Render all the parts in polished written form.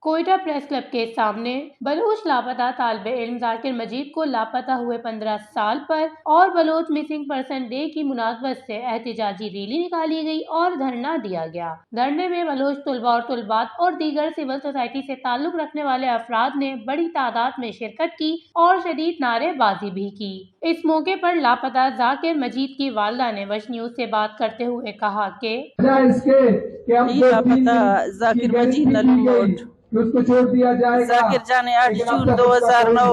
Quetta press club کے سامنے بلوچ لاپتہ طالب علم ذاکر مجید کو لاپتہ ہوئے 15 سال پر اور بلوچ مسنگ پرسن ڈے کی مناسبت سے احتجاجی ریلی نکالی گئی اور دھرنا دیا گیا۔ دھرنے میں بلوچ طلباء اور طالبات اور دیگر سول سوسائٹی سے تعلق رکھنے والے افراد نے بڑی تعداد میں شرکت کی اور شدید نعرے بازی بھی کی۔ اس موقع پر لاپتہ ذاکر مجید کی والدہ نے وش نیوز سے بات کرتے ہوئے کہا کہ لاپتہ ذاکر مجید ذاکر جان 8 جون 2009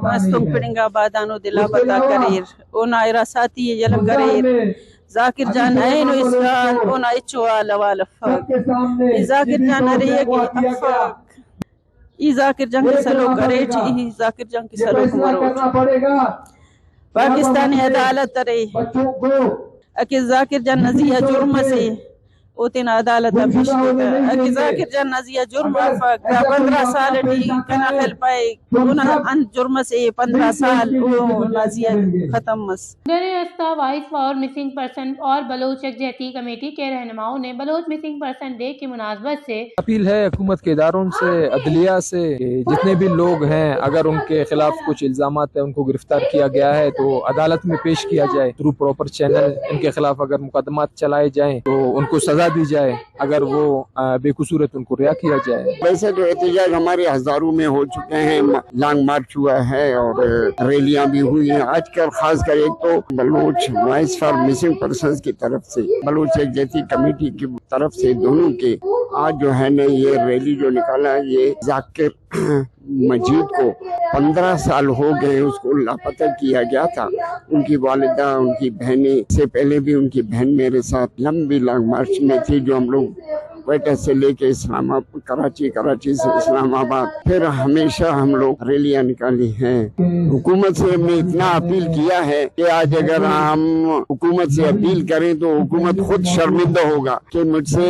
مستم پڑنگا بادانو دلا پتہ کریر اونا ایرا ساتھی جلم کریر ذاکر جان اینو اسران اونا اچوا لوال افاق ذاکر جان ریگی افاق ای ذاکر جان کے سلو کریٹ ای ذاکر جان کے سلو کمروٹ پاکستانی عدالت رہی اکی ذاکر جان نزیہ جرم سے اوتین عدالت پیش کیا اکی ذاکر جان نزیہ جرم افاق 15 سال ڈی کنا خل پائے اونا ان جرم سے 15 سال نزیہ ختم مس۔ دریاستہ وائس فار مسنگ پرسن اور بلوچ یکجہتی کمیٹی کے رہنماؤں نے بلوچ مسنگ پرسن ڈے کی مناسبت سے اپیل ہے حکومت کے اداروں سے، عدلیہ سے، جتنے بھی لوگ ہیں اگر ان کے خلاف کچھ الزامات ہیں ان کو گرفتار کیا گیا ہے تو عدالت میں پیش کیا جائے تھرو پراپر چینل۔ ان کے خلاف اگر مقدمات چلائے جائیں تو ان کو سزا دی جائے، اگر وہ بے قصور ہے تو ان کو رہا کیا جائے۔ ویسے تو احتجاج ہمارے ہزاروں میں ہو چکے ہیں، لانگ مارچ ہوا ہے اور ریلیاں بھی ہوئی ہیں۔ آج کل خاص کر ایک تو Baloch voice for missing persons کی طرف سے، بلوچ یکجہتی کمیٹی کی طرف سے، دونوں کے آج جو ہے نا یہ ریلی جو نکالا، یہ ذاکر مجید کو 15 سال ہو گئے اس کو لاپتہ کیا گیا تھا۔ ان کی والدہ، ان کی بہنیں، سے پہلے بھی ان کی بہن میرے ساتھ لمبی لانگ مارچ میں تھی جو ہم لوگ کوئٹہ سے لے کے اسلام آباد، کراچی سے اسلام آباد، پھر ہمیشہ ہم لوگ ریلیاں نکالی ہیں۔ حکومت سے ہم نے اتنا اپیل کیا ہے کہ آج اگر ہم حکومت سے اپیل کریں تو حکومت خود شرمندہ ہوگا کہ مجھ سے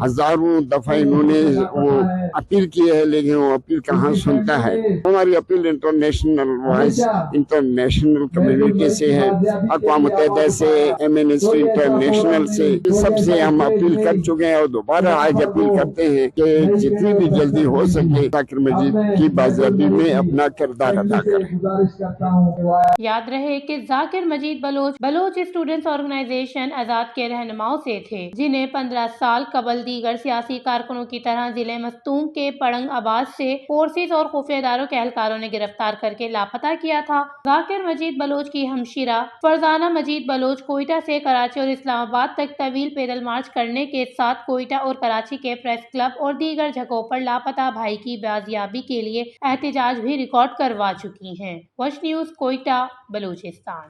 ہزاروں دفعہ انہوں نے وہ اپیل کی ہے لیکن وہ اپیل کہاں سنتا ہے۔ ہماری appeal international voice international community سے ہے، اقوام متحدہ سے، ایمنسٹی انٹرنیشنل سے، سب سے ہم اپیل کر چکے ہیں اور دوبارہ آج اپیل کرتے ہیں کہ جتنی بھی جلدی ہو سکے ذاکر مجید کی بازیابی میں اپنا کردار ادا کریں۔ یاد رہے کہ ذاکر مجید بلوچ اسٹوڈنٹس آرگنائزیشن آزاد کے رہنماؤں سے تھے جنہیں 15 سال قبل دیگر سیاسی کارکنوں کی طرح ضلع مستونگ کے پڑنگ آباد سے فورسز اور خفیہ اداروں کے اہلکاروں نے گرفتار کر کے لاپتہ کیا تھا۔ ذاکر مجید بلوچ کی ہمشیرہ فرزانہ مجید بلوچ کوئٹہ سے کراچی اور اسلام آباد تک طویل پیدل مارچ کرنے کے ساتھ کوئٹہ اور کراچی کے پریس کلب اور دیگر جگہوں پر لاپتہ بھائی کی بازیابی کے لیے احتجاج بھی ریکارڈ کروا چکی ہیں۔ وش نیوز کوئٹہ، بلوچستان۔